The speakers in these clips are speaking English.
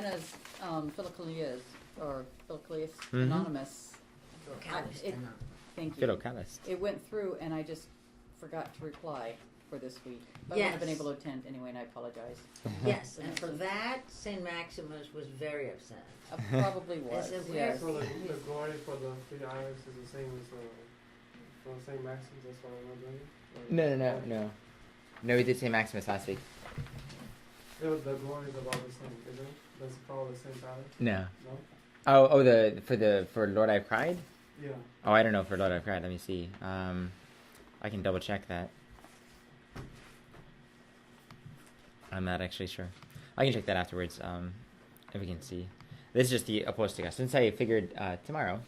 Anna's Philocalias, or Philocalias Anonymous. Thank you. Philocalist. It went through, and I just forgot to reply for this week. I wouldn't have been able to attend anyway, and I apologize. Yes, and for that, St. Maximus was very upset. Probably was. Yes. So the glory for the three Hierarchs is the same as for St. Maximus. That's why we're not doing it. No. No, we did say Maximus last week. The glory is about the same, isn't it? Does it follow the same pattern? No. No. Oh, for Lord I've Cried? Yeah. Oh, I don't know for Lord I've Cried. Let me see. I can double check that. I'm not actually sure. I can check that afterwards. If we can see. This is just the Aposticha. Since I figured tomorrow.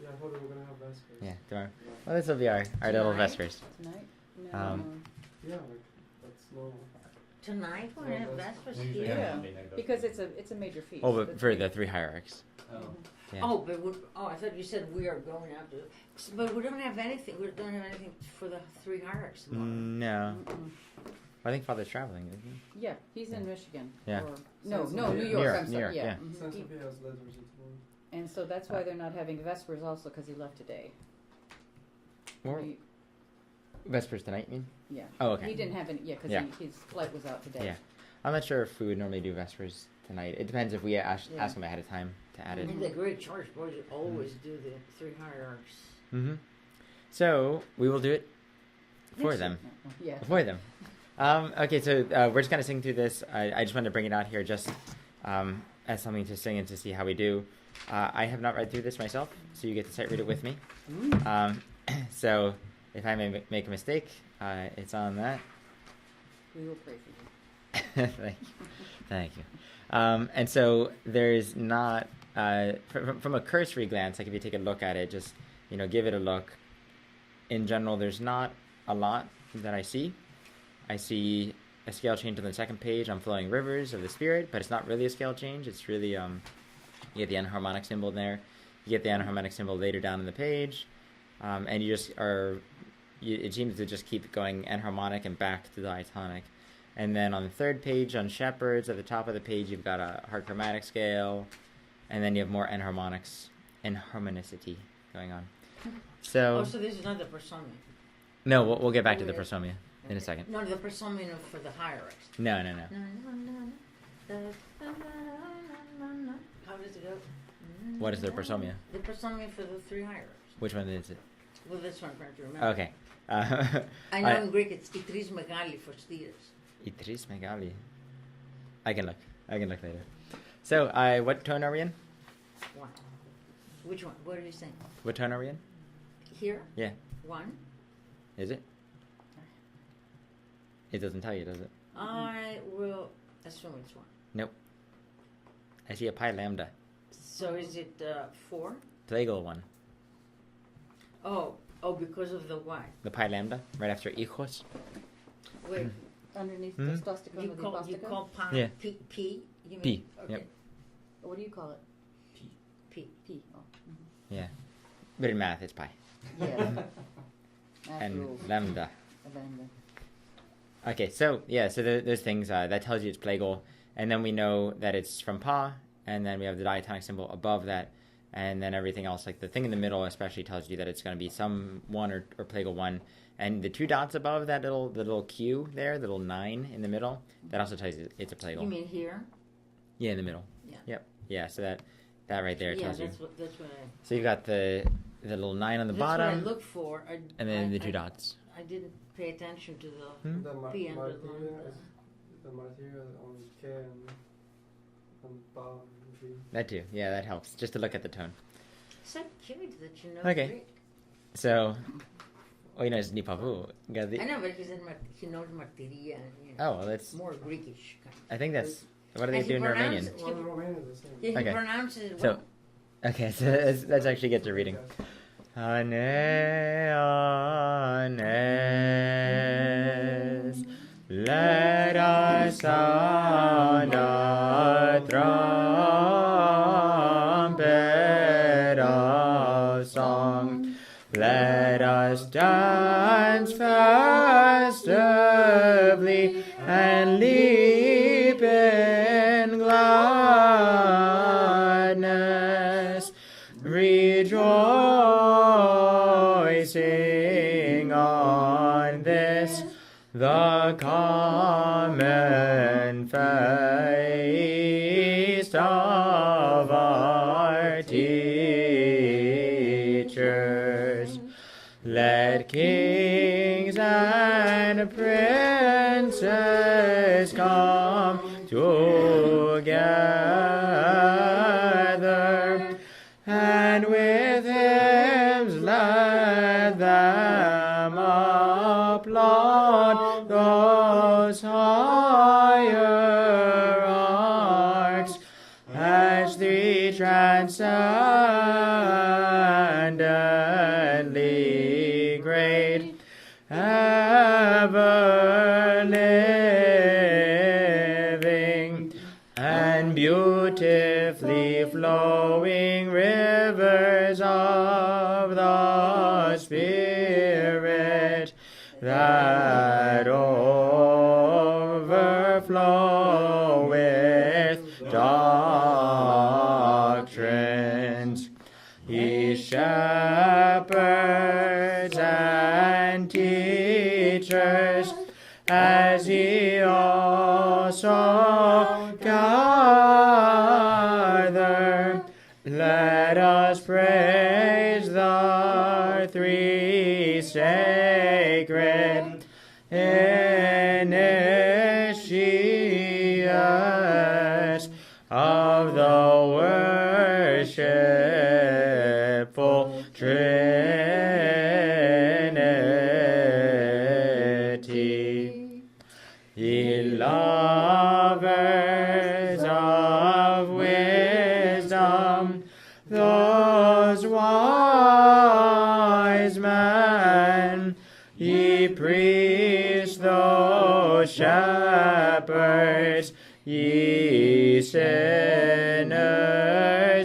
Yeah, I thought we were gonna have Vespers. Yeah, tomorrow. Well, this will be our little Vespers. Tonight? No. Yeah, like that's normal. Tonight we're going to have Vespers Yeah, here? because it's a major feast. Oh, but for the three Hierarchs. Oh. Yeah. Oh, but I thought you said we are going out to. But we don't have anything. We don't have anything for the three Hierarchs tomorrow. No. Mm-mm. I think Father's traveling, isn't he? Yeah, he's in Michigan. Yeah. Or, no, New New York. York. I'm New sorry. York, yeah. Mhm. Saint Sophia's liturgy tomorrow. And so that's why they're not having Vespers also, because he left today. Or Vespers tonight, you mean? Yeah. Oh, okay. He didn't have any, because Yeah. his flight was out today. Yeah. I'm not sure if we would normally do Vespers tonight. It depends if we ask them ahead of time to add it. And the great church boys always do the three Hierarchs. Mm-hmm. So we will do it for Next them. year. Yeah. For them. Okay, so we're just kind of singing through this. I just wanted to bring it out here just as something to sing and to see how we do. I have not read through this myself, so you get to sight read it with me. So if I may make a mistake, it's on that. We will pray for you. Thank you. And so there's not, from a cursory glance, like if you take a look at it, just, give it a look. In general, there's not a lot that I see. I see a scale change on the second page on flowing rivers of the Spirit, but it's not really a scale change. It's really, you get the enharmonic symbol there. You get the enharmonic symbol later down in the page. And you just it seems to just keep going enharmonic and back to the diatonic. And then on the third page, on Shepherds, at the top of the page, you've got a hard chromatic scale, and then you have more enharmonicity going on. So so this is not the prosomia. No, we'll get back to the prosomia in a secc. No, the prosomia for the Hierarchs. No. How does it go? What is the prosomia? The prosomia for the three Hierarchs. Which one is it? Well, this one I'm trying to remember. Okay. I know in Greek it's Itris Megali for steers. Itris Megali. I can look later. So, what tone are we in? One. Which one? What are you saying? What tone are we in? Here? Yeah. One. Is it? It doesn't tell you, does it? I will assume it's one. Nope. I see a pi lambda. So is it 4? Plagal one. Oh, because of the Y. The pi lambda, right after hijos. Wait, Underneath the Doxasticon you or the call Aposticha? pi Yeah. P? You mean? P, Okay. yep. What do you call it? P. P. Oh. Yeah. But in math, it's pi. Yeah. Math And rules. lambda. Lambda. Okay, so there's things that tells you it's plagal, and then we know that it's from pa, and then we have the diatonic symbol above that, and then everything else, like the thing in the middle especially tells you that it's going to be some one or plagal one, and the 2 dots above that the little Q there, the little 9 in the middle, that also tells you it's a plagal. You mean here? Yeah, in the middle. Yeah. Yep. Yeah, so that right there tells you. That's what So you've got the little 9 on the bottom. That's what I looked for. And then the 2 dots. I didn't pay attention to the The P and martyria the on K and on Pa and G. That too. Yeah, that helps. Just to look at the tone. So cute that you know Okay. Greek. So, he knows ni papu. I know, but he knows martyria. Oh, well, that's. More Greekish kind. I think that's. What do they And do he in Romanian? pronounces- Well, in Romania is the same. Yeah, he Okay. pronounces it So, well. okay, so let's actually get to reading. Ane, anes, let us sound a trumpet of song. Let us dance festively and leap in glad the common feast of our teachers. Let kings and princes come together, and with hymns let them applaud those hierarchs as the transcendently great, ever living and beautifully flowing rivers of the Spirit that overflow with doctrines. Ye shepherds and teachers, as ye also gather, let us praise the three sacred initiates of the worshipful Trinity. Ye lovers of wisdom, those wise men, ye priests, those shepherds, ye sinners,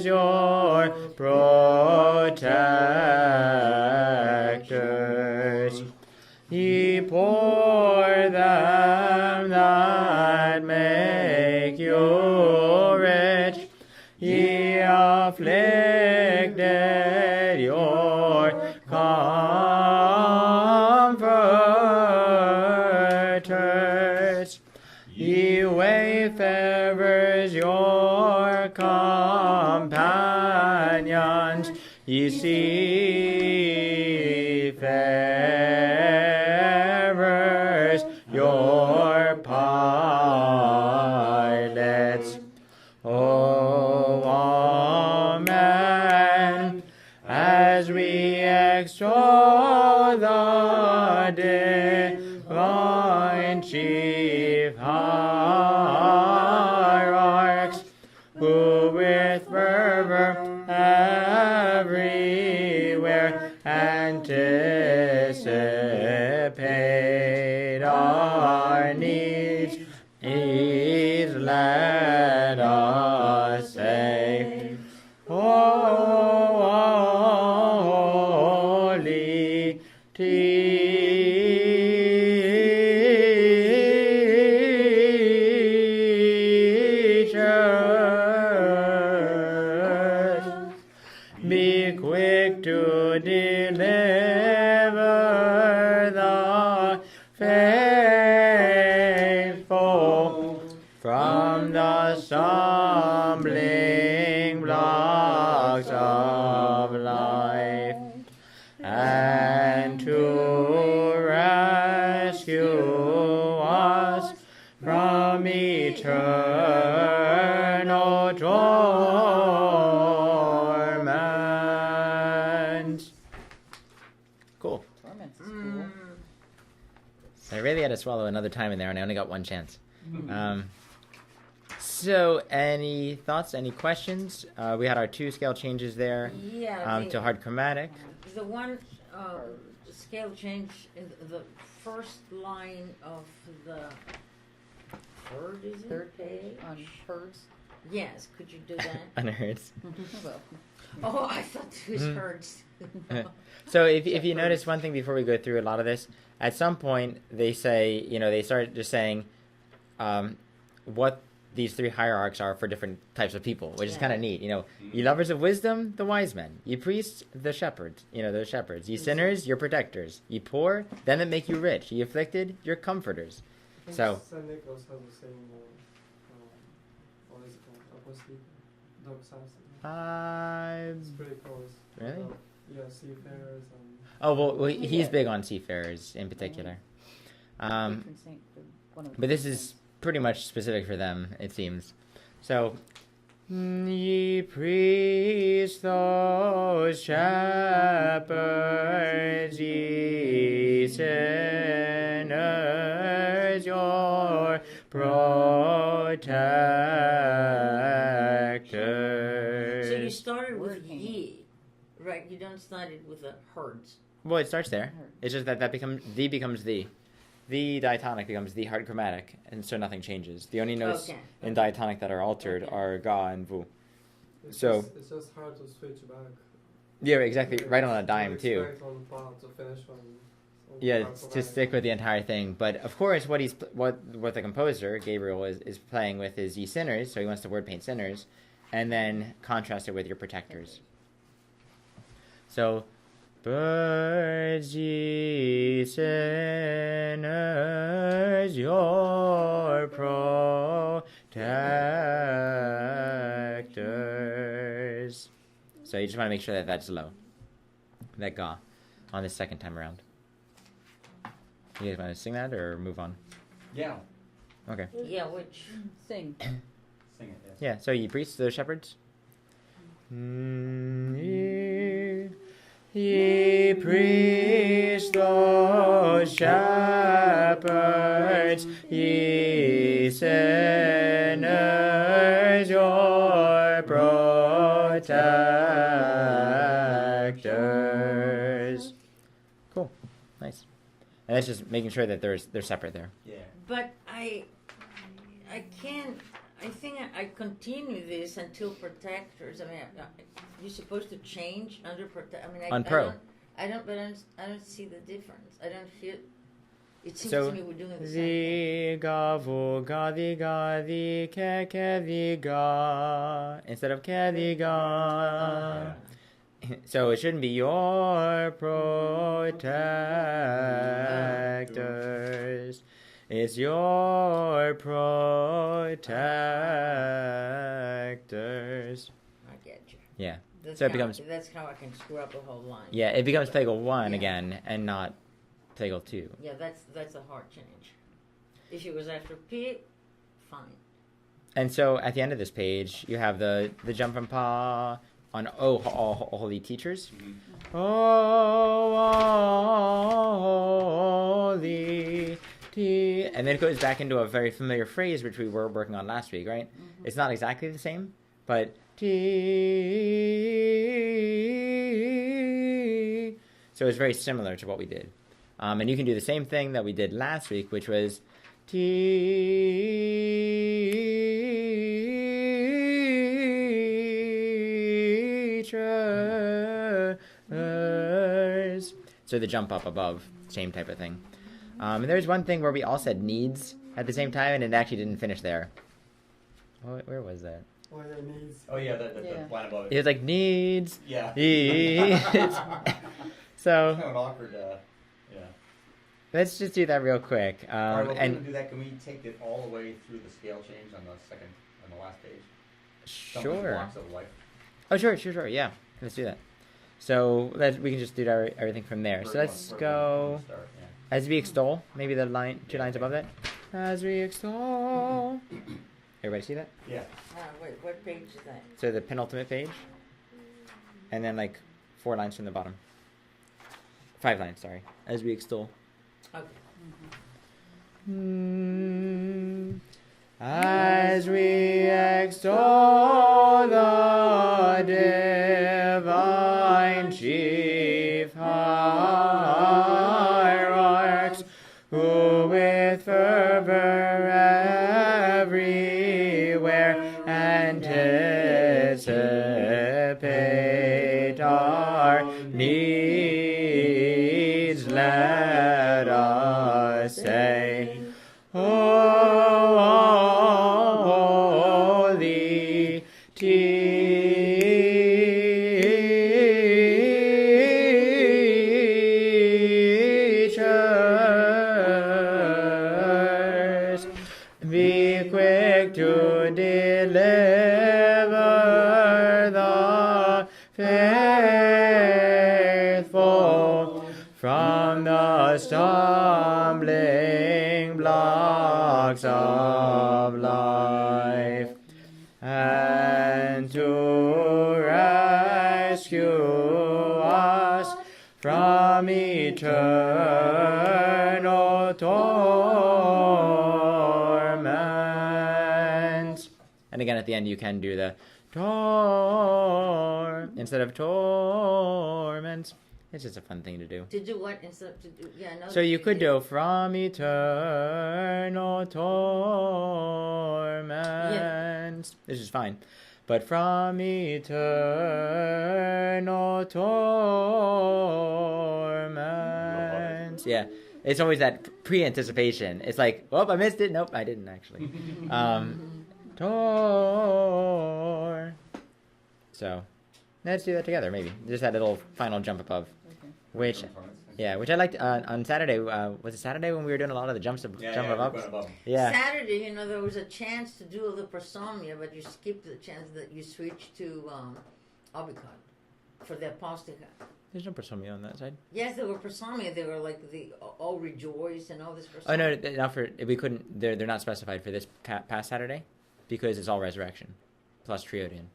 your protectors. Ye poor them that make you rich, ye afflicted, your comforters. Ye wayfarers, your companions, ye seafarers, your pilots. O Amen. As we extol the divine chief hierarchs, who with fervor everywhere anticipate our needs, let us say, Holy teachers, be quick to deliver the faithful from the stumbling blocks of life, and to rescue us from eternal torment. Cool. Torments is cool. I really had to swallow another time in there, and I only got one chance. So, any thoughts, any questions? We had our 2 scale changes there Yeah. to hard chromatic. The one scale change in the first line of the third, is it? Third page? On herds. Yes, could you do that? Unherds. Well, Oh, I thought it was herds. So if you notice one thing before we go through a lot of this, at some point they say, they start just saying what these 3 hierarchs are for different types of people, which is kind of neat. Ye lovers of wisdom, the wise men. Ye priests, the shepherds. The shepherds. Ye sinners, your protectors. Ye poor, them that make you rich. Ye afflicted, your comforters. think So- St. Nicholas has the same, what is it called? Aposticha? Doxasticon. It's pretty close. Really? Yeah, seafarers and. Oh well, he's Yeah. big on seafarers in particular. Patron saint for one of the But this patron is saints. pretty much specific for them, it seems. So, ye priests, those shepherds, ye sinners, your protectors. So you started with Word hanging. ye, right? You don't start it with the herds. Well, it starts there. It's just that becomes the. The diatonic becomes the hard chromatic, and so nothing changes. The only notes Okay. in diatonic that are altered Okay. are ga and vu. It's So- it's just hard to switch back. Yeah, exactly. Right on a dime too. Expect one part to finish on Yeah, part it's to chromatic. stick with the entire thing. But of course, what the composer Gabriel is playing with is ye sinners. So he wants to word paint sinners, and then contrast it with your protectors. So, birds ye sinners, your protectors. So you just want to make sure that that's low, that ga, on the second time around. You guys want to sing that or move on? Yeah. Okay. Yeah, which Sing. Sing it, yes. Yeah, so ye priests, the shepherds. Ye priests, those shepherds, ye sinners, your protectors. Cool, nice. And that's just making sure that they're separate there. Yeah. but I can't. I think I continue this until protectors. I mean, you're supposed to change under protect. I mean, On pro. I don't see the difference. I don't feel. It seems So, to me we're doing the same the thing. ga vu ga the ke the ga instead of ke the ga. So it shouldn't be your protectors. It's your protectors. I get you. Yeah. That's So it how- becomes- That's how I can screw up the whole line. Yeah, it becomes Plagal 1 Yeah. again and not Plagal 2. Yeah, that's a hard change. If it was after P, fine. And so at the end of this page, you have the jump from Pa on Oh, Holy Teachers. Oh, holy and then it goes back into a very familiar phrase which we were working on last week, right? Mm-hmm. It's not exactly the same, but so it's very similar to what we did. And you can do the same thing that we did last week, which was teachers. So the jump up above, same type of thing. And there's one thing where we all said needs at the same time, and it actually didn't finish there. Where was that? Oh, yeah, needs. Oh yeah, the Yeah. line above It it. was like needs. Yeah. Needs. So Kind of an awkward. Yeah. let's just do that real quick. All right, well, if we're gonna And do that, can we take it all the way through the scale change on the last page? Some of the sure. blocks of life. Oh, sure. Yeah, let's do that. So we can just do everything from there. So let's go. Start, yeah. As we extol, maybe the two lines above that. As we extol. Everybody see that? Yeah. Wait, what page is that? So the penultimate page. And then like 4 lines from the bottom. 5 lines, sorry. As we extol. Okay. As we extol the divine chief hierarchs, who with fervor everywhere anticipate our needs, let us say, Holy teachers. quick to deliver the faithful from the stumbling blocks of life, and to rescue us from eternal torment. And again, at the end, you can do the instead of torment. It's just a fun thing to do. To do what instead of to do? Yeah, no. So you could do from eternal torment. This is fine. But from eternal torment. Yeah. It's always that pre-anticipation. It's like, oh, I missed it. Nope, I didn't actually. So let's do that together, maybe. Just that little final jump above. Which I liked on Saturday. Was it Saturday when we were doing a lot of the jump above? Yeah. Saturday, there was a chance to do the prosomia, but you skipped the chance that you switched to Aposticha for the Aposticha. There's no prosomia on that side. Yes, there were prosomia. They were like the all rejoice and all this prosomia. Oh no, not for. We couldn't. They're not specified for this past Saturday because it's all resurrection plus Triodian.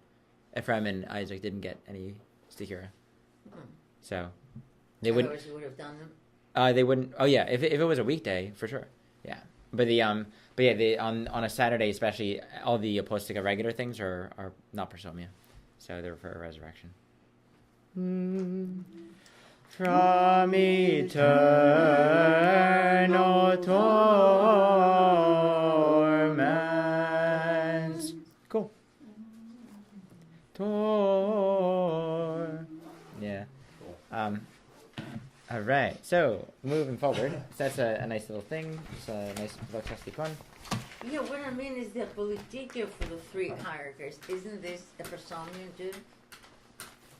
Ephraim and Isaac didn't get any Stikira. So they wouldn't. Otherwise, you would have done them. They wouldn't. Oh yeah, if it was a weekday, for sure. Yeah, but on a Saturday especially, all the Aposticha regular things are not prosomia, so they're for resurrection. From eternal torments. Cool. Yeah. All right. So moving forward, so that's a nice little thing. It's a nice Doxasticon. Yeah, what I mean is the Aposticha for the three hierarchs. Isn't this a prosomia too?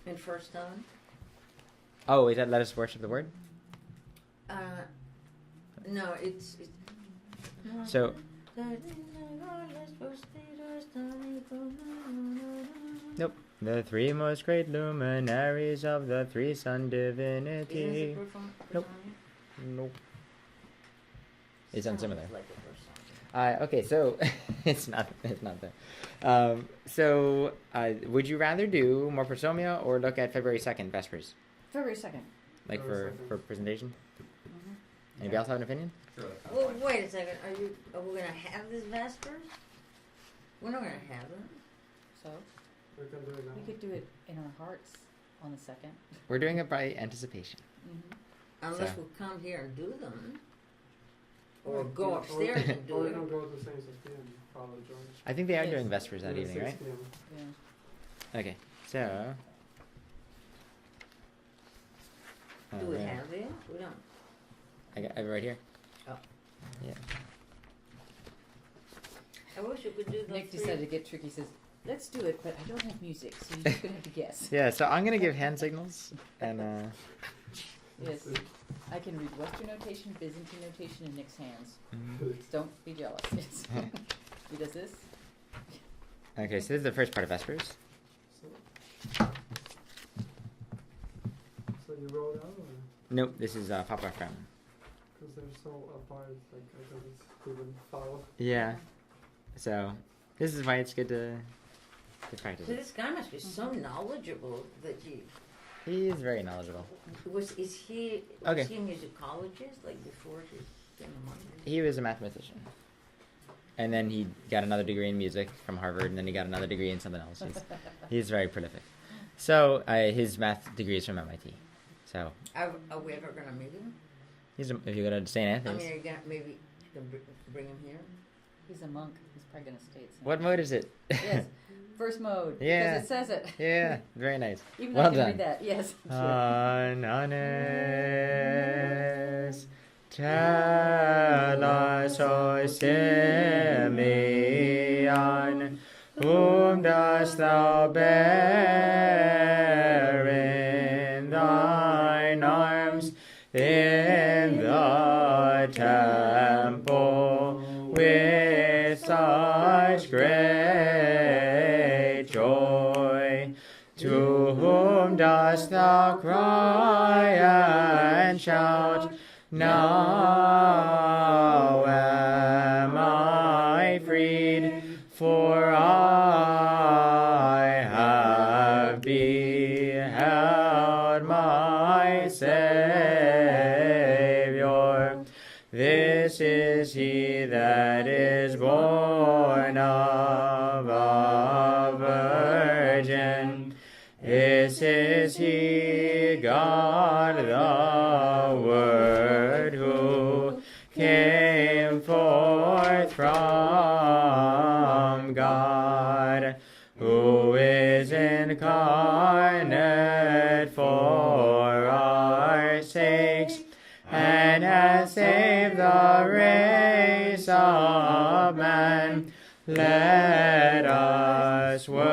In first tone. Oh, is that let us worship the word? No, it's So. Nope. The three most great luminaries of the three sun divinity. Isn't it Nope. Nope. It's unsimilar. Like a prosomia. Okay, so it's not there. Would you rather do more prosomia or look at February 2nd, Vespers? February 2nd. Like for presentation? Mm-hmm. Anybody else have an opinion? Sure, that sounds Well, fine. wait a second. Are we gonna have this Vespers? We're not gonna have it. So We can do it now. we could do it in our hearts on the 2nd. We're doing it by anticipation. Mm-hmm. Unless So. we come here and do them. Or go upstairs and Or do we it. can go to St. Sophia and follow George. I think they are Yes. doing Vespers that Yeah, evening, 6 right? p.m. Yeah. Okay, so. Do we Alright. have it? We don't. I got it right here. Oh. Yeah. I wish we could do the Nick three. decided to get tricky. Says, "Let's do it, but I don't have music, so you're just gonna have to guess." Yeah, so I'm gonna give hand signals and Yes, I can read Western notation, Byzantine notation, in Nick's hands. mhm. Don't be jealous. Yes. He does this. Okay, so this is the first part of Vespers. So you roll out, or Nope, this is Papa Ephraim. because they're so apart, like I couldn't even follow. Yeah. So this is why it's good to practice So it. this guy must be so knowledgeable that he He is very knowledgeable. was he Okay. a musicologist like before he came among us? He was a mathematician. And then he got another degree in music from Harvard, and then he got another degree in something else. He's very prolific. So his math degree is from MIT. So Are we ever gonna meet him? if you go to St. I Anthony's. mean, are you gonna maybe bring him here? He's a monk. He's probably gonna stay at St. What mode is it? Yes, first mode. Yeah. Because it says it. Yeah, very nice. Even though Well I can done. read that. Yes. Ananes, tell us, O Simeon, whom dost thou bear in thine arms in the temple with thy such great joy. To whom dost thou cry and shout, now am I freed, for I have beheld my Savior. This is he that is born of a virgin. This is he, God the Word, who came forth from God, who is incarnate for our sakes, and has saved the race of man. Let us worship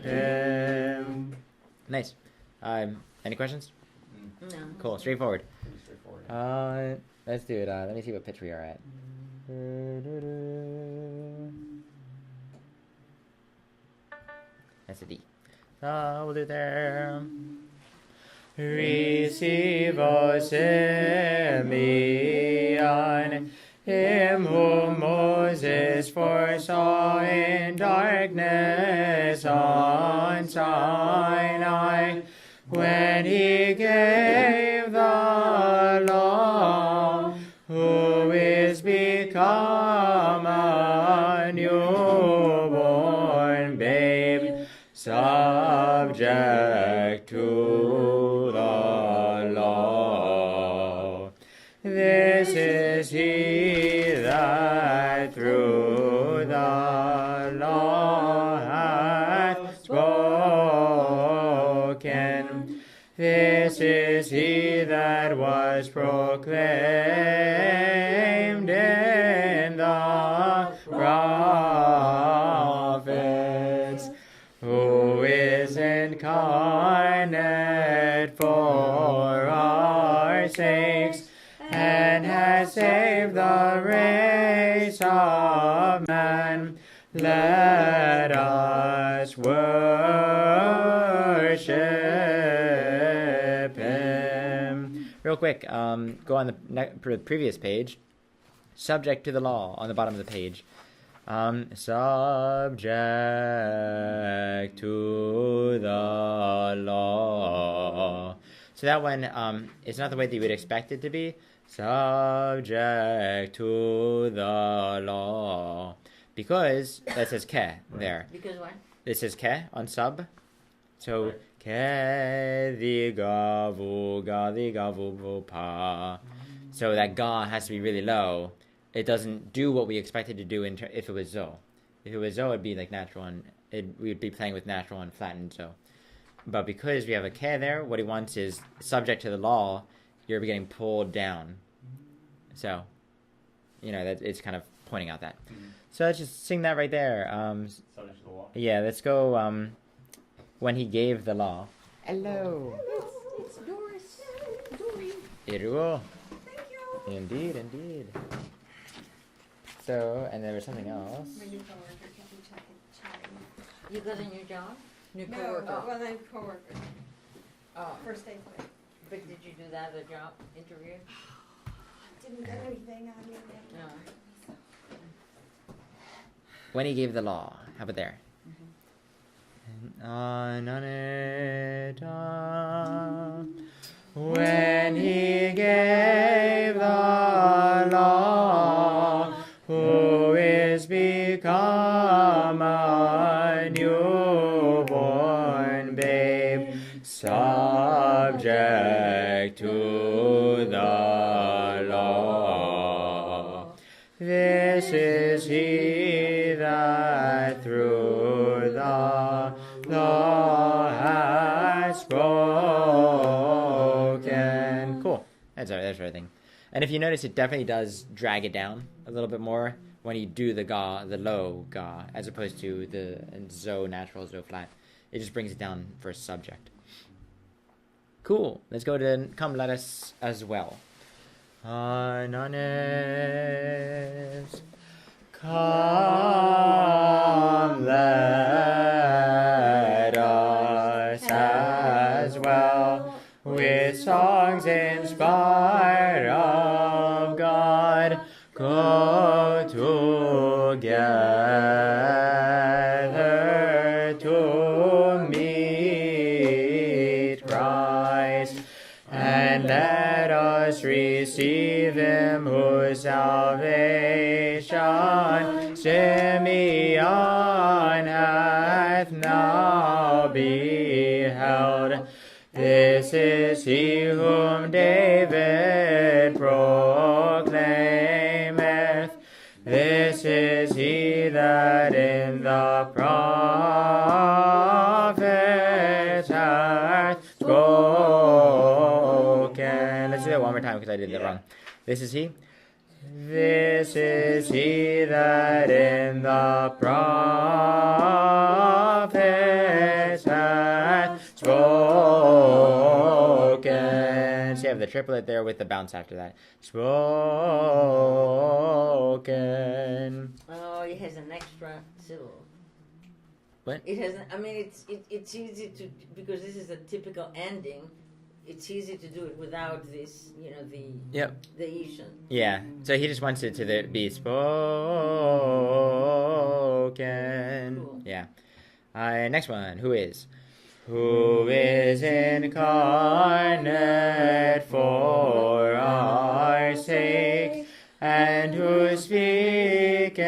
him. Nice. Any questions? No. Cool. Straightforward. Pretty straightforward. Let's do it. Let me see what pitch we are at. That's a D. We'll do it there. Receive, O Simeon, him whom Moses foresaw in darkness on Sinai, when he gave the law, who is become a newborn babe, subject to the law. This is he that through the law hath spoken. This is he that was proclaimed in the prophets, who is incarnate for our sakes, and has saved the race of man. Let us worship him. Real quick, go on the previous page. Subject to the law on the bottom of the page. Subject to the law. So that one, it's not the way that you would expect it to be. Subject to the law. Because that says ke there. Because what? It says ke on sub. So ke the gavu ga the gavu vo pa. So that ga has to be really low. It doesn't do what we expected to do if it was zo. If it was zo, it'd be like natural, and we would be playing with natural and flattened zo. But because we have a ke there, what he wants is subject to the law. You're getting pulled down. So, that it's kind of pointing out that. Mm-hmm. So let's just sing that right there. Subject to the law. Yeah, let's go. When he gave the law. Hello. It's Doris. Dory. Iruo. Thank you. Indeed. So, and there was something else. My new coworker kept me chatting. You got a new job? New No, coworker. well, I'm coworker. Oh. First day play. But did you do that at a job interview? Didn't get anything. I mean, No. When he gave the law. How about there? When he gave the law, who is become a newborn babe, subject to the law. This is he that through the law has spoken. Cool. That's everything. And if you notice, it definitely does drag it down a little bit more when you do the ga, the low ga, as opposed to the zo natural, zo flat. It just brings it down for a subject. Cool. Let's go to come let us as well. Ananias, come, let us as well with songs inspired of God go together to meet Christ, and let us receive him whose salvation Simeon hath now beheld. This is he whom David proclaimeth. This is he that in the prophets hath spoken. Let's do that one more time because I did that wrong. This is he. This is he that in the prophets hath spoken. So you have the triplet there with the bounce after that. Spoken. Oh, it has an extra syllable. What? It has. I mean, it's easy to, because this is a typical ending. It's easy to do it without this, the Asian. Yeah. So he just wants it to be spoken. Cool. Yeah. Next one. Who is incarnate for our sake, and who speaketh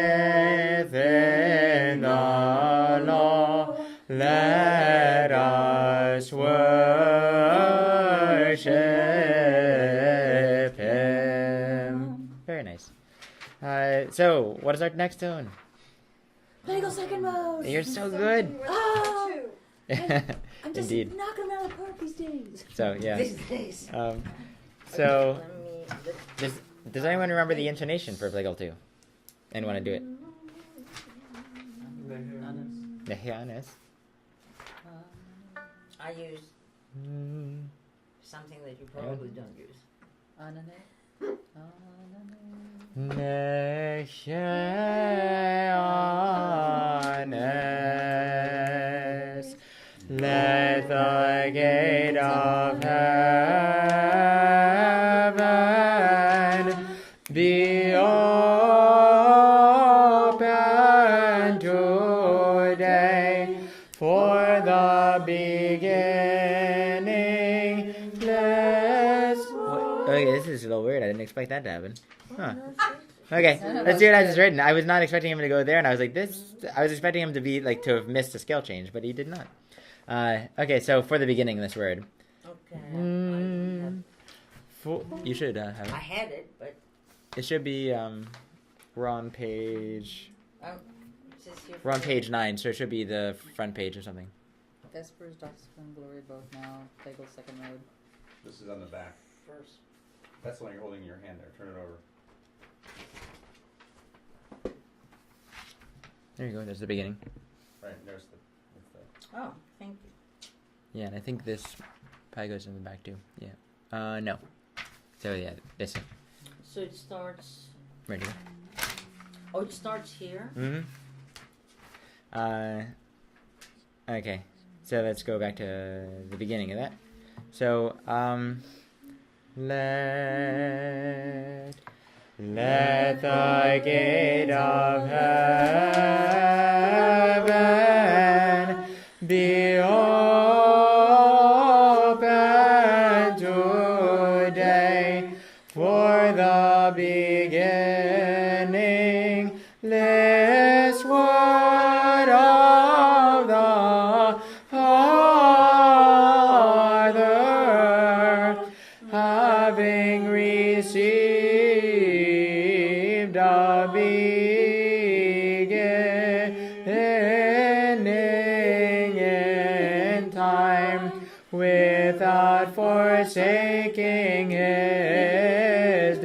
in the law? Let us worship him. Very nice. So, what is our next tune? Plagal second mode. You're so good. Oh, I'm just Indeed. knocking them out of the park these days. So, yeah. These days. So, Let me. does anyone remember the intonation for Plagal 2? Anyone want to do it? Nehianes. I use something that you probably don't use. Nehianes. Let the gate of heaven be open today, for the beginning. Okay, this is a little weird. I didn't expect that to happen. Huh. Okay, let's see what I just written. I was not expecting him to go there, and I was like, I was expecting him to be like to have missed a scale change, but he did not. Okay, so for the beginning, this word. Okay. You should have it. I had it, but It should be. We're on page. it says here. We're on page 9, so it should be the front page or something. Vespers, Doxasticon, Glory, both now. Plagal second mode. This is on the back. First. That's the one you're holding in your hand there. Turn it over. There you go. There's the beginning. Right, there's the Oh, thank you. Yeah, and I think this probably goes in the back too. Yeah. No. So yeah, this one. So it starts. Right here. Oh, it starts here. Mm-hmm. Okay. So let's go back to the beginning of that. So, let the gate of heaven be open today, for the beginning this word of the Father, having received a beginning in time, without forsaking his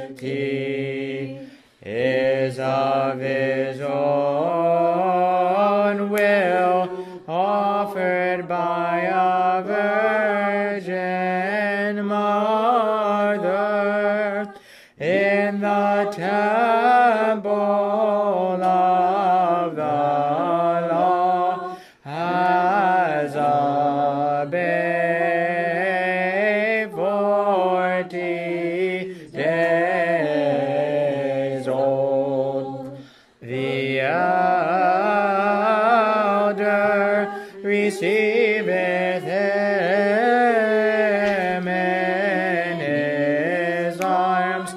divinity, is of his own will offered by a virgin Virgin Mother in the temple of the law as a babe 40 days old. The elder receiveth him in his arms,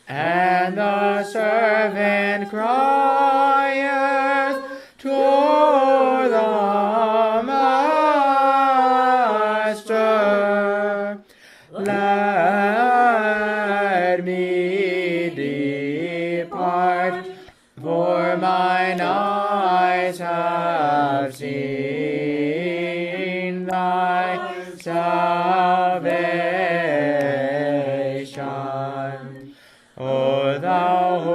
and the servant crieth to the master, let me depart, for mine eyes have seen thy salvation. O thou who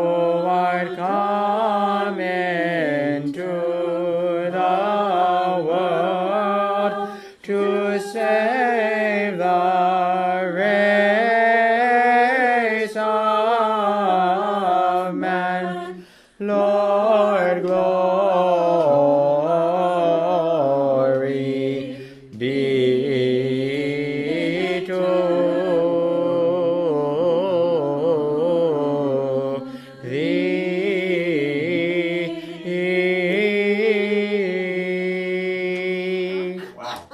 art come into the world to save the race of man, Lord, glory be to thee. Wow.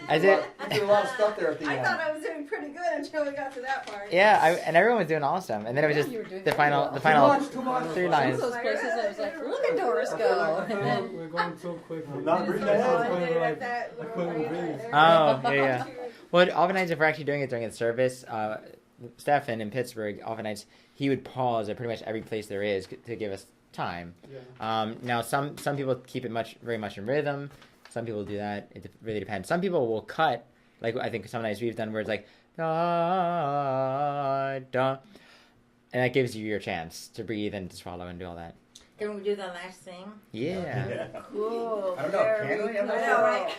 As it, You did a lot of stuff there at the I end. thought I was doing pretty good until we got to that part. yeah, and everyone was doing awesome, and then it was Yeah, just you were doing the very final, well. the final Too much. 3 Some lines. of those places I was like, look at Doris I feel go. like And then we're going so quick. Not reading ahead. I couldn't read. Oh, yeah. Well, oftentimes if we're actually doing it during the service, Stefan in Pittsburgh, oftentimes he would pause at pretty much every place there is to give us time. Yeah. Now, some people keep it very much in rhythm. Some people do that. It really depends. Some people will cut, like I think sometimes we've done words like da da, and that gives you your chance to breathe and to swallow and do all that. Can we do the last thing? Yeah. Yeah. Cool. I don't know, can we? I'm not I sure. know, right?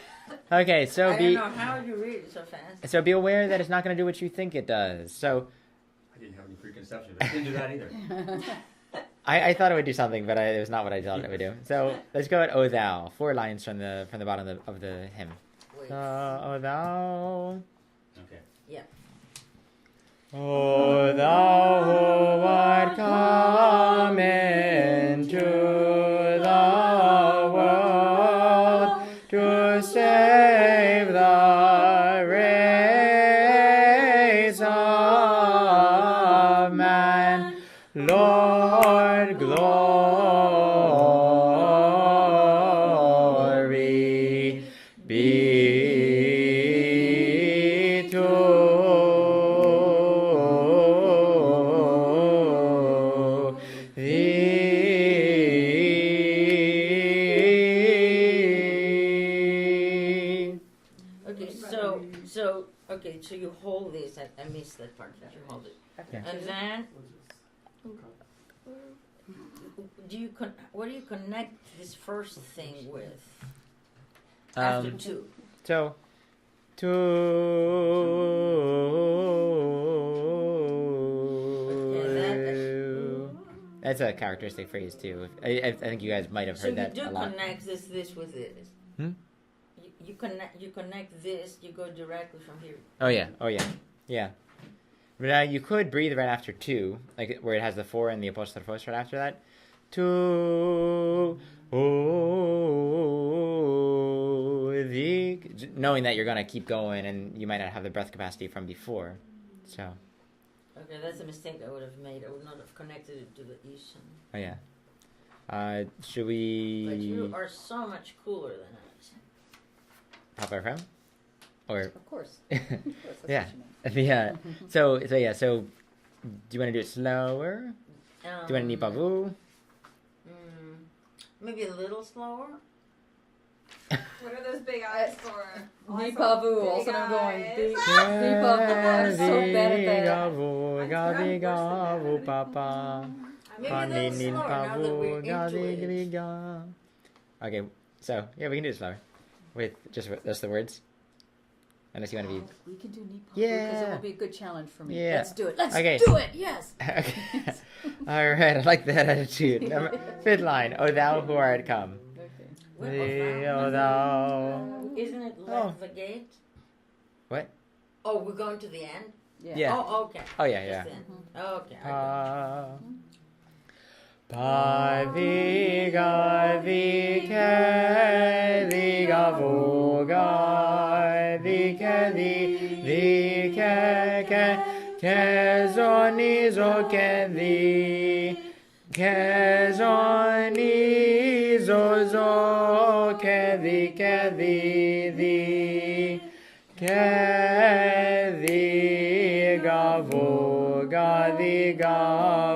Okay, so I don't know how you read it so fast. be aware that it's not going to do what you think it does. So I didn't have any preconceptions. I didn't do that either. I thought it would do something, but it was not what I thought it would do. So let's go at "O Thou," 4 lines from the bottom of the hymn. Wait. O Thou. Okay. O Thou who art come into the world to save the race of man, Lord, glory be to thee. Okay, so you hold this. I missed that part. That you hold it, Yeah. and then what do you connect this first thing with? After 2. So, that's a characteristic phrase too. I think you guys might have So heard that you do a lot. connect this with this. Hmm? You connect this. You go directly from here. Oh yeah. But you could breathe right after 2, like where it has the 4 and the apostrophe right after that. 2, thee, knowing that you're gonna keep going and you might not have the breath capacity from before. So. Okay, that's a mistake I would have made. I would not have connected it to the Ishan. Oh yeah. Should we But you are so much cooler than us. pop our phone? Or Of course. Of course, that's yeah. what you mean. Yeah. So do you want to do it slower? Do you want to need bavu? Maybe a little slower. What are those big eyes for? Oh, I Ni saw pavu, big also I'm going eyes. big. I'm so bad at that. Gavu, papa. Maybe a little slower now that we're into it. Okay, so yeah, we can do it slower with just the words. Unless you want to be. We can do Nipa because Yeah. it will be a good challenge for me. Yeah. Let's do it. Let's Okay. do it. Yes. Okay. All right. I like that attitude. Fifth line. O thou who art come. Okay. What, Thee, oh, O thou. Isn't it Oh. left the gate? What? Oh, we're going to the end? Yeah. Oh, okay. Oh yeah, yeah. Just the end. Okay. I got it. Paviga vike viga voga vike vike kezoni zoke kezoni zoke vike viga voga viga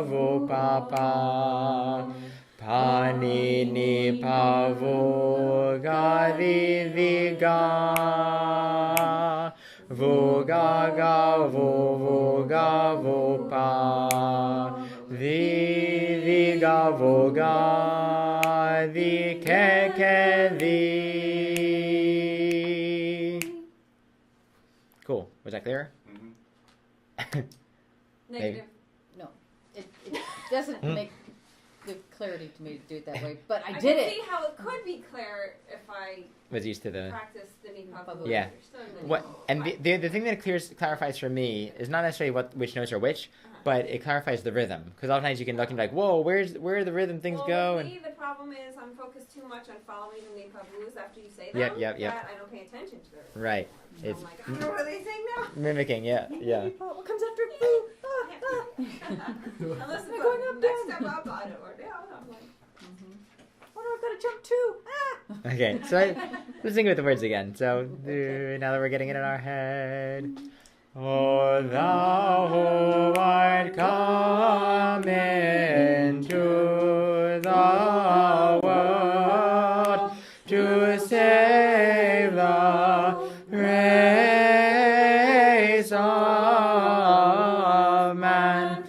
vo papa panini pavo gadi viga voga ga voga vo pa viga voga vi vi. Cool. Was that clear? Negative. No, it doesn't make the clarity to me to do it that way. But I I did can it. see how it could be clear if I Was used to the. practice the Nipa. Yeah. What and the thing that clarifies for me is not necessarily which notes are which, but it clarifies the rhythm. Because oftentimes you can look and be like, whoa, where the rhythm things go? With And me, the problem is I'm focused too much on following the Nipa blues after you say Yep, them. yep. That I don't pay attention to the rhythm. right, So it's I'm like, I don't know what are they saying now. mimicking. Yeah. What comes after boo? Unless it's going the up, next down. step up on it or down. I'm like, Oh no, I've got to jump too. Okay, so let's sing with the words again. So now that we're getting it in our head. O thou who art come into the world to save the race of man,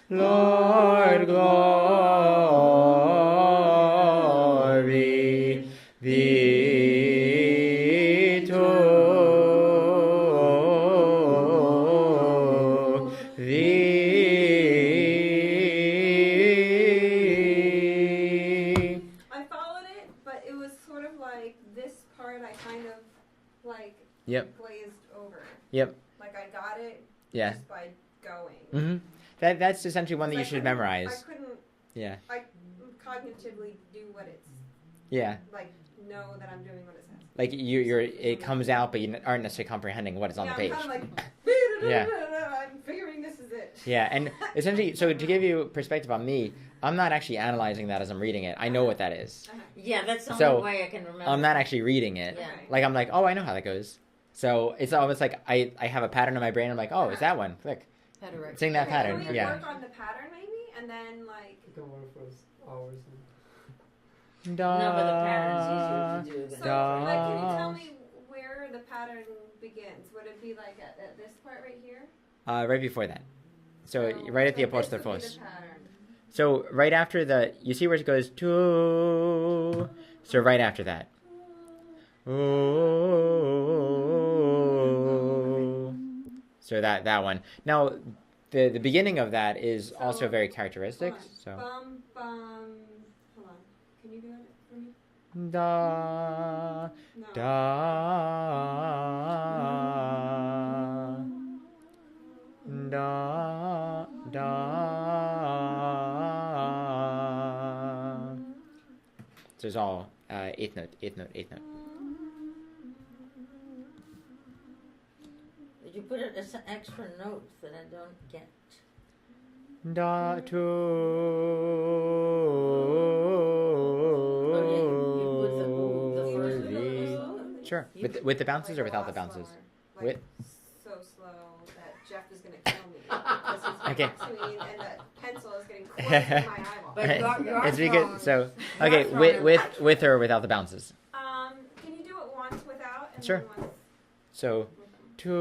Lord, glory be to thee. I followed it, but it was sort of like this part I kind of like Yep. glazed over. Yep. Like I got it Yeah. just by going. Mm-hmm. That's essentially one that you I should couldn't- memorize. I couldn't Yeah. cognitively do what it's Yeah. like. Know that I'm doing what it says. Like it comes out, but you aren't necessarily comprehending what is on the page. I'm kind of like, Yeah. I'm figuring this is it. Yeah, and essentially, so to give you perspective on me, I'm not actually analyzing that as I'm reading it. I know what that is. Yeah, that's the So, only way I can remember. I'm not actually reading it. Yeah. Like I'm like, oh, I know how that goes. So it's almost like I have a pattern in my brain. I'm like, oh, it's that one. Click. Sing that pattern. Can we Yeah. work on the pattern maybe, and then like. You can work for hours. Da, No, but the pattern's easier to do So, than like, can you tell me where the pattern begins? Would it be like at this part right here? Right before that. So right at the this would be Apostichos. the pattern. So right after you see where it goes to. So right after that. Ooh. So that one. Now, the beginning of that is So, also very characteristic. Hold on. So Bum bum. Hold on. Can you do it for me? da No. da da da. So it's all eighth note. Did you put it as an extra note that I don't get? Da to. Oh, yeah, you put the first Usually note. a little slow. Sure. You- With the bounces Like or a without the lot bounces? slower. With- Like so slow that Jeff is gonna kill me because he's right Okay. next to me and the pencil is getting close to my eyeball. But you're It's because so You're okay throwing with or without the bounces. Can you do it once without and Sure. then once So with them? to.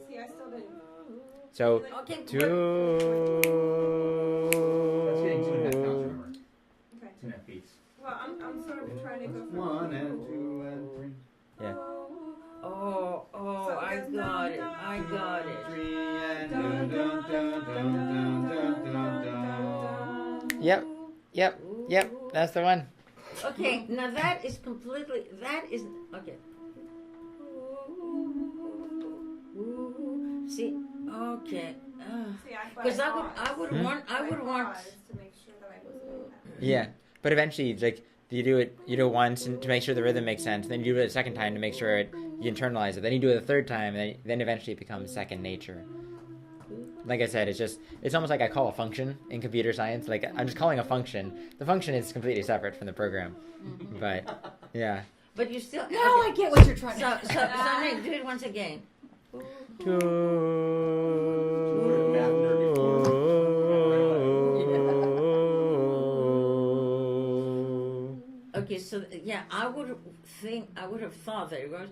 See, I still didn't. So Okay, to. That's getting 2.5 counts, remember? Okay. 2.5 beats. 1 and 2 and 3. Yeah. Oh, So I it goes got dun, it. dun, I got it. 3 and Dun, dun dun dun dun dun dun dun dun. Yep. Yep. That's the one. Okay, now that is completely. That is okay. See, okay. See, I thought Because I would Hmm? want. I would want. paused to make sure that I was doing that. Yeah. But eventually, like, you do it once and to make sure the rhythm makes sense. Then you do it a second time to make sure you internalize it. Then you do it a third time, and then eventually it becomes second nature. Like I said, it's almost like I call a function in computer science. Like, I'm just calling a function. The function is completely separate from the program. But yeah. But you still. Now I get what you're trying So, to so, Nick, do it once again. Okay, so yeah, I would have thought that it goes.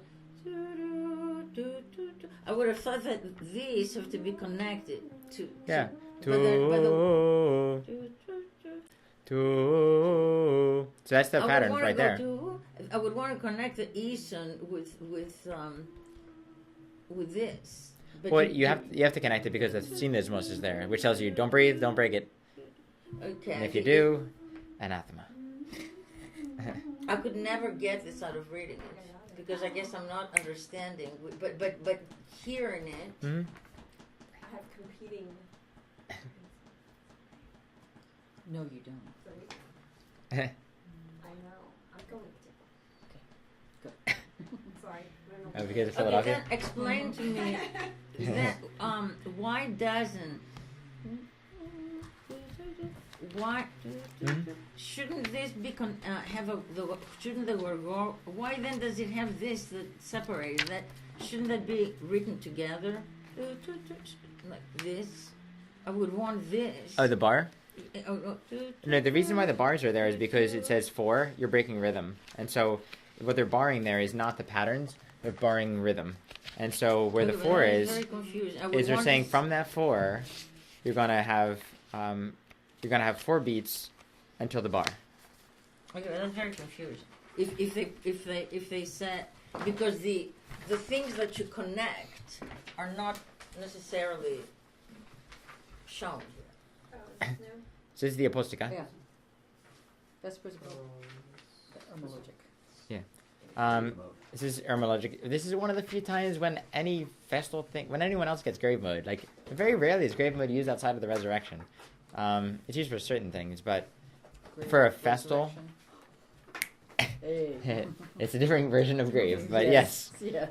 I would have thought that these have to be connected to. Yeah. But the- So that's the I would pattern wanna right go there. I would want to connect the Eson with this. But Well, you have to connect it because the syndesmos is there, which tells you don't breathe, don't break it, Okay. and if you do, anathema. I could never get this out of reading it because I guess I'm not understanding. But hearing it, Hmm? I have competing. No, you don't. Right? I know. I'm going to. Good. Sorry. I don't Oh, know. because of okay, Philadelphia. then explain to me that why doesn't why Mhm. shouldn't this be shouldn't the word go, why then does it have this that separated that shouldn't that be written together like this? I would want this. Oh, the bar? Oh, No, the reason why the bars are there is because it says 4, you're breaking rhythm. And so what they're barring there is not the patterns, they're barring rhythm. And so where the 4 is very confused. I would they're want saying this- from that 4, you're gonna have 4 beats until the bar. Okay, that's very confusing. If they said because the things that you connect are not necessarily shown here. Oh, is this new? So this is the Aposticha. Yeah. Vespers of Ermologic. This is Ermologic. This is one of the few times when any festal thing, when anyone else gets grave mode. Like, very rarely is grave mode used outside of the resurrection. It's used for certain things, but Great For a festal? resurrection. Hey. it's a different version of grave. But yes. Yes.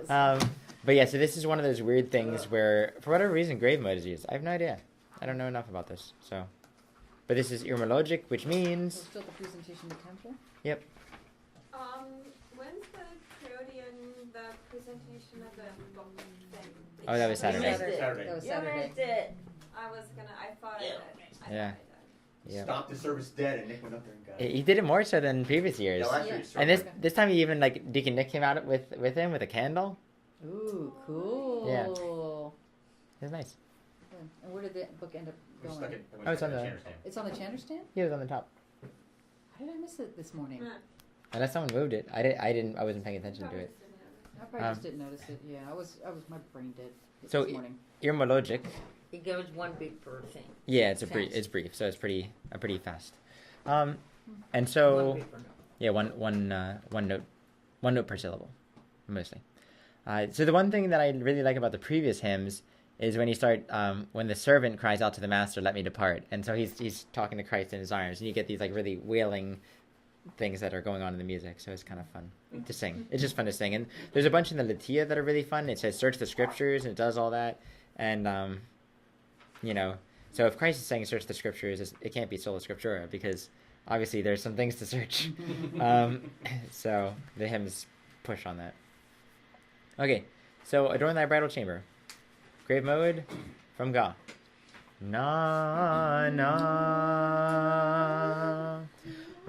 But yeah, so this is one of those weird things where, for whatever reason, grave mode is used. I have no idea. I don't know enough about this. So, but this is Ermologic, which So means still the presentation in the temple? When's the Creodian, the presentation of the book thing? Oh, that was Saturday. Saturday. That was You Saturday. missed it. I thought I did. I Yeah. thought I did. yeah, Stopped the service dead, and Nick went up there and got it. he did it more so than previous years. Yeah, last year he And started. this time he even Deacon Nick came out with him with a candle. Ooh, cool. Yeah. It was nice. Good. And where did the book end up We going? stuck it. Oh, it's on the- Chandler's stand. It's on the Chandler stand? He was on the top. How did I miss it this morning? Unless someone moved it. I wasn't paying attention to it. I probably Um, just didn't notice it. Yeah, I was my brain dead So this morning. Ermologic. It goes one beat per thing. Yeah, it's Fast. brief, so it's pretty fast. And One so beat per note. yeah, one note per syllable, mostly. So the one thing that I really like about the previous hymns is when you start when the servant cries out to the master, "Let me depart," and so he's talking to Christ in his arms, and you get these like really wailing things that are going on in the music. So it's kind of fun to sing. It's just fun to sing, and there's a bunch in the Latia that are really fun. It says "Search the Scriptures," and it does all that, and so if Christ is saying "Search the Scriptures," it can't be sola scriptura because obviously there's some things to search. So the hymns push on that. Okay, so adorn thy bridal chamber. Grave mode from Ga. Na na.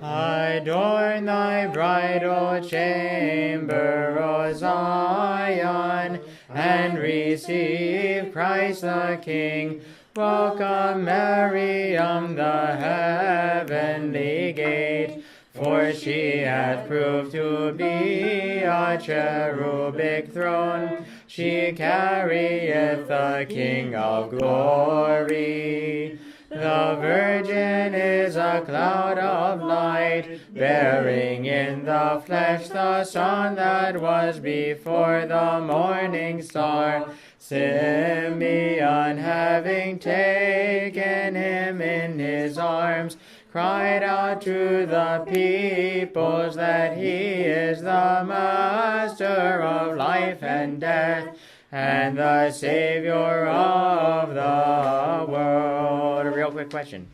Adorn thy bridal chamber, O Zion, and receive Christ the King. Welcome Miriam, the heavenly gate. For she hath proved to be a cherubic throne. She carrieth the King of glory. The Virgin is a cloud of light, bearing in the flesh the Son that was before the morning star. Simeon, having taken him in his arms, cried out to the peoples that he is the master of life and death, and the Savior of the world. A real quick question.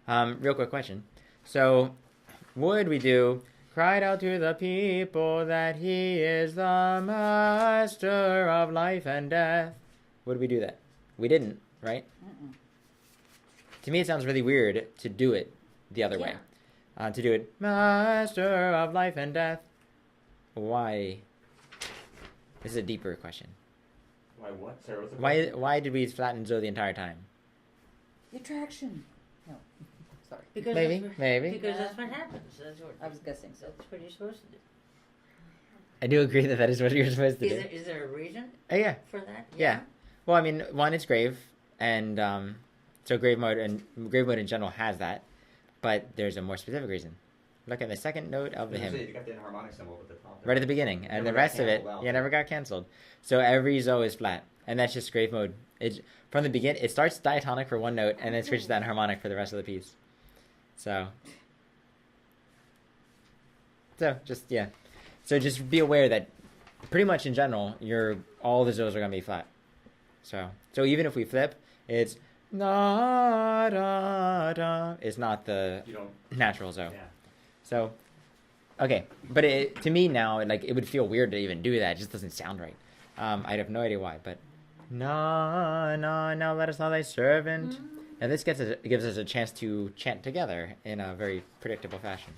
Real quick question. So, would we do, cried out to the people that he is the master of life and death? Would we do that? We didn't, right? Mm-mm. To me, it sounds really weird to do it the other way. To do it, master of life and death. Why? This is a deeper question. Why what? Sarah, what's the Why question? why did we flatten Zoe the entire time? The attraction. No, sorry. Because Maybe, that's what, maybe. Because that's what happens. That's what, I was guessing so. That's what you're supposed to do. I do agree that is what you're supposed to do. Is there a reason Oh, yeah. for that? Yeah. Well, I mean, one, it's grave, and so grave mode in general has that, but there's a more specific reason. Look at the second note of the hymn. You got the enharmonic symbol at the top there. Right at the beginning, and Never the got rest of it, canceled out. yeah, never got canceled. So every zo is flat, and that's just grave mode. It from the beginning, it starts diatonic for one note, and then switches to enharmonic for the rest of the piece. So just yeah, so just be aware that pretty much in general, all the zos are gonna be flat. So even if we flip, it's da da da. It's not the You don't. natural zo. Yeah. So, okay, but to me now, it would feel weird to even do that. It just doesn't sound right. I have no idea why, but now let us know thy servant. And this gives us a chance to chant together in a very predictable fashion.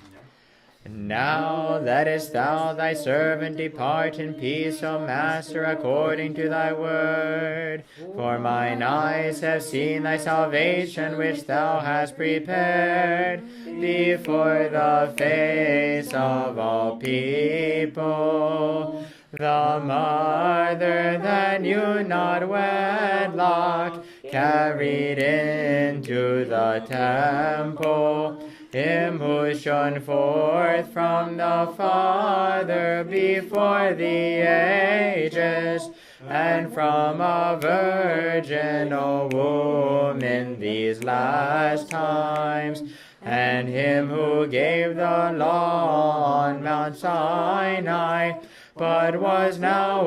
Now lettest thou thy servant depart in peace, O Master, according to thy word. For mine eyes have seen thy salvation, which thou hast prepared before the face of all people. The mother that knew not wedlock carried into the temple him who shone forth from the Father before the ages, and from a virginal womb in these last times, and him who gave the law on Mount Sinai, but was now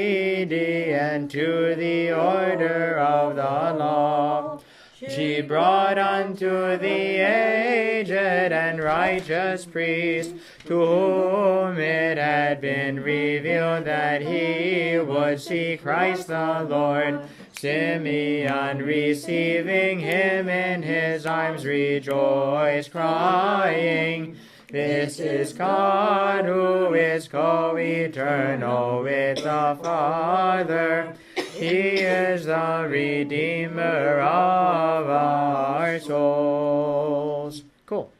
obedient to the order of the law. She brought unto the aged and righteous priest, to whom it had been revealed that he would see Christ the Lord. Simeon, receiving him in his arms, rejoiced, crying, This is God, who is co-eternal with the Father. He is the Redeemer of our souls. Cool.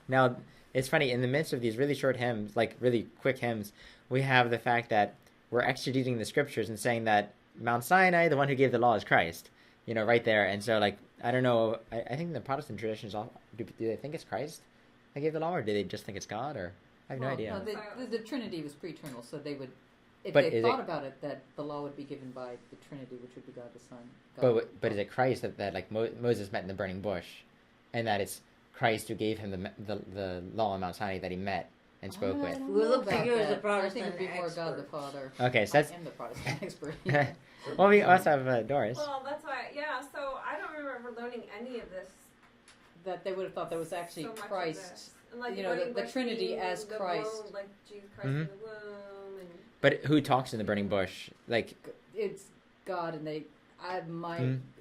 Now, it's funny, in the midst of these really short hymns, really quick hymns, we have the fact that we're exegeting the scriptures and saying that Mount Sinai, the one who gave the law, is Christ. Right there. And so, I don't know, I think the Protestant traditions, do they think it's Christ that gave the law, or do they just think it's God, or I have no idea. No, the Trinity was pre-eternal, so they would, if But they is thought it- about it, that the law would be given by the Trinity, which would be God the Son. But is it Christ that Moses met in the burning bush, and that it's Christ who gave him the law on Mount Sinai that he met and spoke with? We'll look to you as a I Protestant think it'd be more God the expert. Father. Okay, so I that's am the Protestant expert. well, we also have Doris. Well, that's why, yeah, so I don't remember learning any of this. That they would have thought that was actually so much of Christ. this. And like the burning bush Trinity being as the Christ. Womb, like Jesus Christ Mhm. in the womb. And But who talks in the burning bush? It's God, and it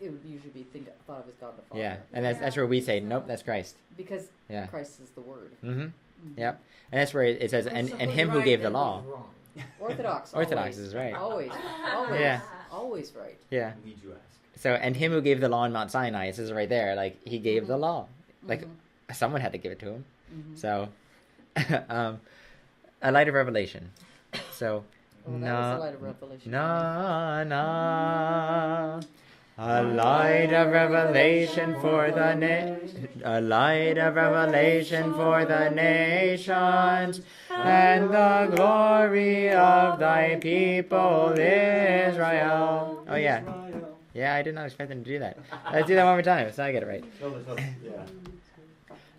would usually be thought of as God the Father. Yeah, and that's where we say, nope, that's Christ. Because Yeah. Christ is the Word. Mm-hmm. Yep. And that's where it says, and him who right gave the and law. who's wrong. Orthodox. Orthodox always. is right. Always. Yeah. Always right. Yeah. Need you ask. So, and him who gave the law on Mount Sinai, it says right there, he gave the law. Mhm. Someone had to give it to him. Mhm. So, a light of revelation. So, Well, that was the light of revelation. na na. A light of revelation for the a light of revelation for the nations, and the glory of thy people Israel. Oh yeah, yeah. I did not expect them to do that. Let's do that one more time. So I get it right. Yeah.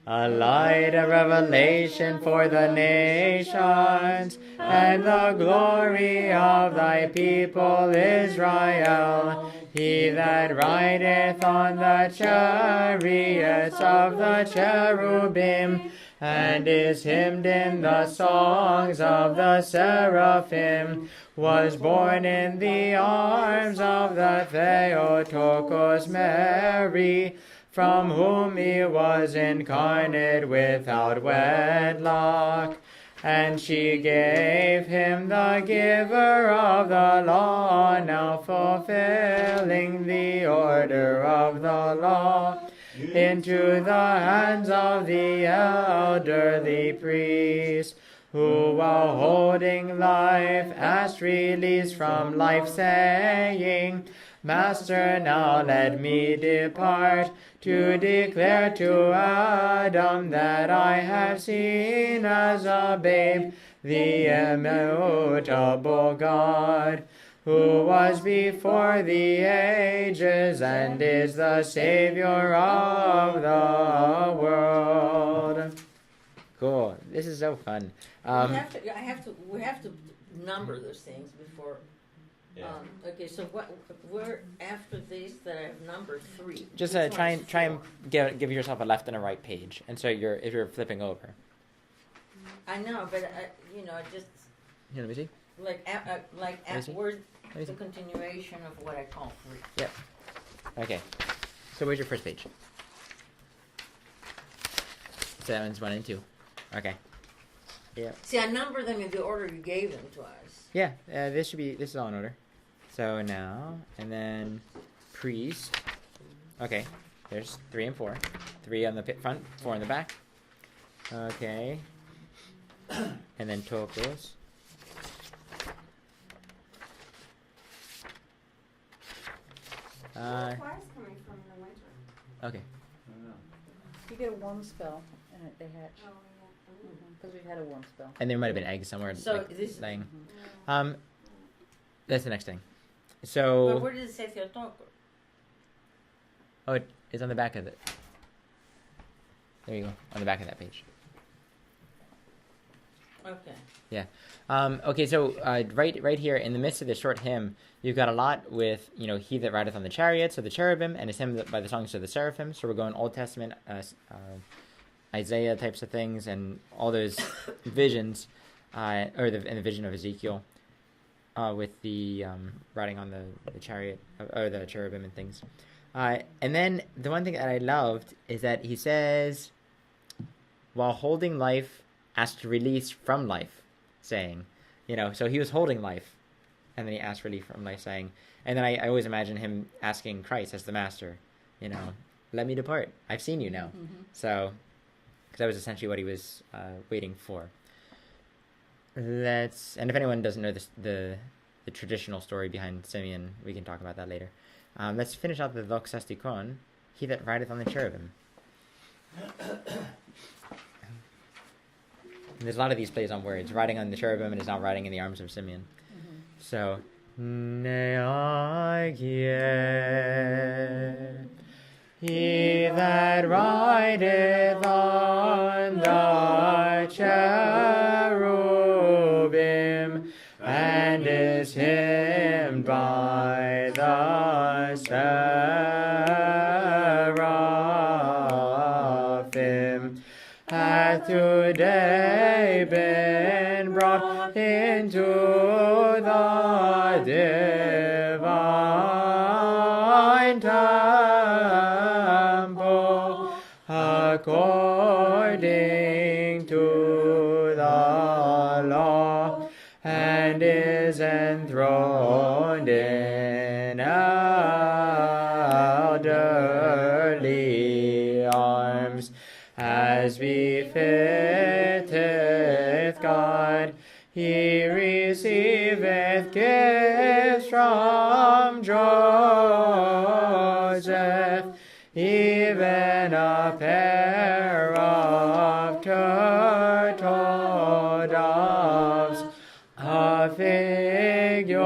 A light of revelation for the nations, and the glory of thy people Israel. He that rideth on the chariots of the cherubim, and is hymned in the songs of the seraphim, was born in the arms of the Theotokos Mary, from whom he was incarnate without wedlock. And she gave him the giver of the law, now fulfilling the order of the law, into the hands of the elderly priest, who while holding life asked release from life, saying, Master, now let me depart, to declare to Adam that I have seen as a babe the immutable God, who was before the ages and is the Savior of the world. Cool. This is so fun. We have to number those things before. Yeah. Okay, so we're after this that I have number 3. Just Which try one and is 4? give yourself a left and a right page, and so if you're flipping over. I know, but just Here, let me see. like Let me see. where's Let me the see. continuation of what I call 3. Okay. So where's your first page? So that one's 1 and 2. Okay. Yeah. See, I number them in the order you gave them to us. Yeah. This is all in order. So now, and then priest. Okay. There's 3 and 4. 3 on the front, 4 on the back. Okay. And then tokos. Flies coming from in the winter. Okay. You get a warm spell, and they hatch. Oh, yeah. Because we've had a warm spell. And there might have been eggs somewhere. So this. laying. Mhm. That's the next thing. But So, where does it say Theotokos? it's on the back of it. There you go, on the back of that page. Okay. Okay, so right here in the midst of the short hymn, you've got a lot with he that rideth on the chariots of the cherubim, and his hymn by the songs of the seraphim. So we're going Old Testament, Isaiah types of things, and all those visions, and the vision of Ezekiel, with the riding on the chariot or the cherubim and things. And then the one thing that I loved is that he says, while holding life, asked release from life, saying, so he was holding life, and then he asked relief from life, saying, and then I always imagine him asking Christ as the master, let me depart. I've seen you now. Mhm. So, because that was essentially what he was waiting for. And if anyone doesn't know the traditional story behind Simeon, we can talk about that later. Let's finish out the Doxasticon, he that rideth on the cherubim. And there's a lot of these plays on words. Riding on the cherubim and is now riding in the arms of Simeon. Mhm. So, he that rideth on the cherubim and is hymned by the seraphim hath today been brought into the divine temple according to the law, and is enthroned in elderly arms as befits God. He receiveth gifts from Joseph, even a pair of turtle doves, a figure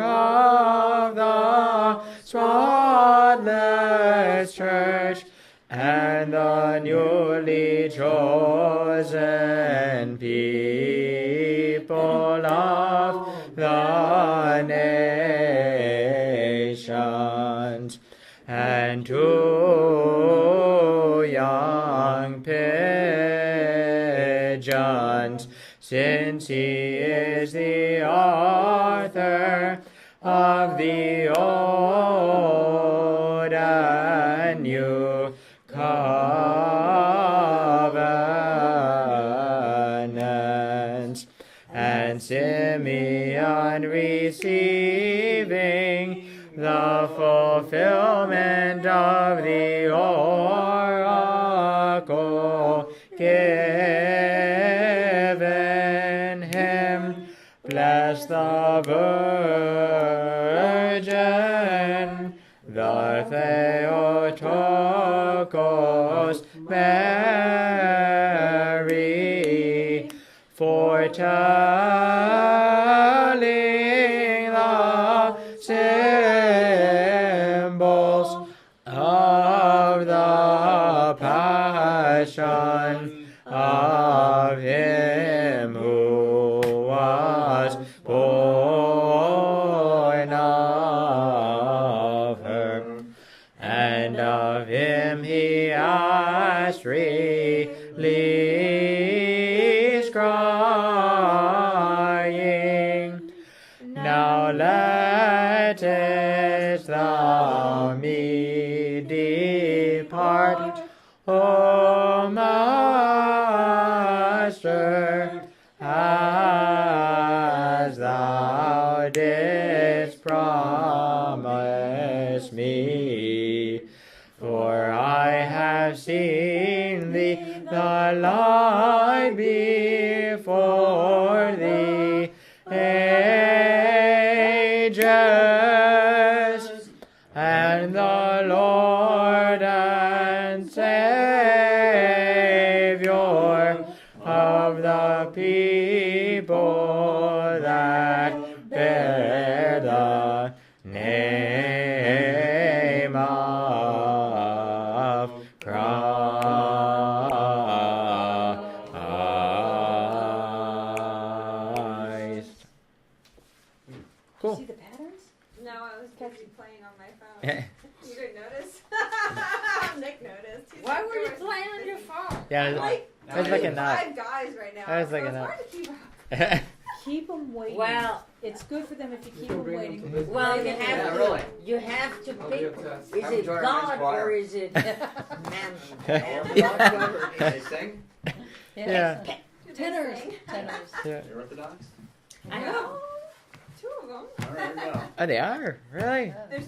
of the spotless church, and the newly chosen people of the nations, and 2 young pigeons, since he is the author of the old and new covenants. And Simeon, receiving the fulfillment of the oracle given him, blessed the Virgin, the Theotokos Mary, foretelling the symbols of the passion of him who was born of her, and of him he asked release, crying, now lettest thou me depart, O Master, as thou didst promise me. For I have seen thee, the light before thee ages, and the Lord and Savior of the people that bear the name of Christ. Cool. See the patterns? No, I was busy playing on my phone. Yeah. You didn't notice? Nick noticed. He's Why like, were you "There was playing on your phone? Yeah, Like, I was looking at 5 guys right now. I was so looking it's at- hard to keep up. Keep them waiting. Well, It's good for them if you keep can them bring them waiting. to this well, you place. have Yeah, to. really. You have to I'll pick. be obsessed. Is Have it them join our God next choir. or is it man? They sing? Yeah. Do they Tenors. sing? Tenors. Yeah. They're Orthodox? I know. Oh, 2 of them. All right, here we go. Oh, they are? Really? Yeah. There's